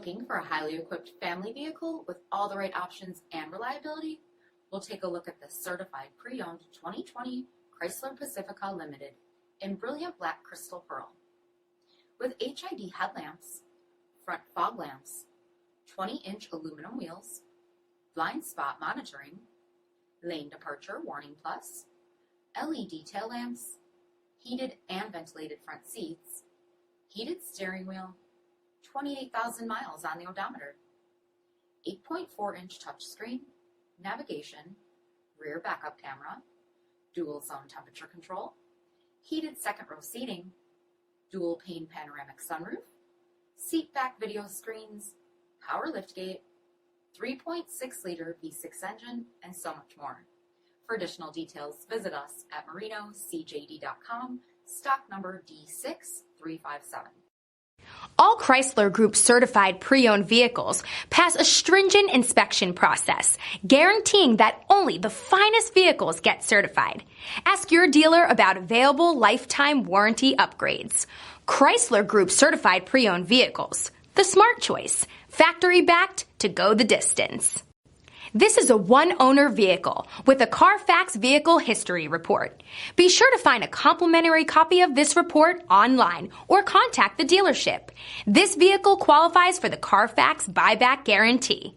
Looking for a highly equipped family vehicle with all the right options and reliability? We'll take a look at the certified pre-owned 2020 Chrysler Pacifica Limited in brilliant black crystal pearl. With HID headlamps, front fog lamps, 20-inch aluminum wheels, blind spot monitoring, lane departure warning plus, LED tail lamps, heated and ventilated front seats, heated steering wheel, 28,000 miles on the odometer, 8.4-inch touchscreen, navigation, rear backup camera, dual zone temperature control, heated second row seating, dual pane panoramic sunroof, seat back video screens, power liftgate, 3.6-liter V6 engine, and so much more. For additional details, visit us at marinocjd.com, stock number D6357. All Chrysler Group certified pre-owned vehicles pass a stringent inspection process, guaranteeing that only the finest vehicles get certified. Ask your dealer about available lifetime warranty upgrades. Chrysler Group certified pre-owned vehicles, the smart choice, factory backed to go the distance. This is a one-owner vehicle with a CARFAX vehicle history report. Be sure to find a complimentary copy of this report online or contact the dealership. This vehicle qualifies for the CARFAX buyback guarantee.